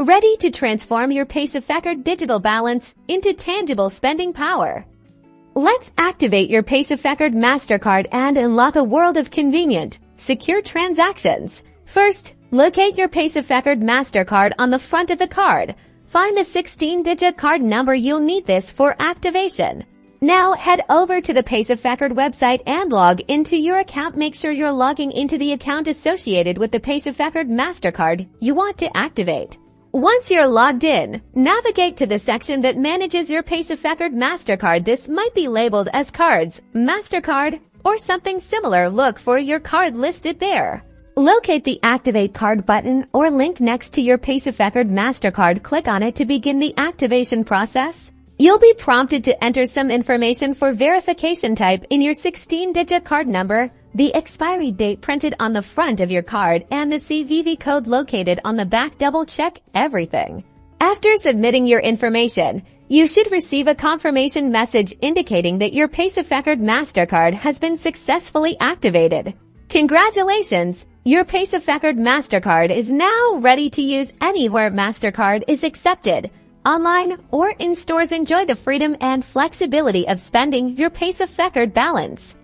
ready to transform your Paysafecard digital balance into tangible spending power. Let's activate your Paysafecard MasterCard and unlock a world of convenient, secure transactions. First, locate your Paysafecard MasterCard on the front of the card. Find the 16-digit card number. You'll need this for activation. Now, head over to the Paysafecard website and log into your account. Make sure you're logging into the account associated with the Paysafecard MasterCard you want to activate. Once you're logged in, navigate to the section that manages your Paysafecard MasterCard. This might be labeled as Cards, MasterCard, or something similar. Look for your card listed there. Locate the Activate Card button or link next to your Paysafecard MasterCard. Click on it to begin the activation process. You'll be prompted to enter some information for verification. Type in your 16-digit card number, the expiry date printed on the front of your card, and the CVV code located on the back. Double-check everything. After submitting your information, you should receive a confirmation message indicating that your Paysafecard MasterCard has been successfully activated. Congratulations! Your Paysafecard MasterCard is now ready to use anywhere MasterCard is accepted, online or in stores. Enjoy the freedom and flexibility of spending your Paysafecard balance.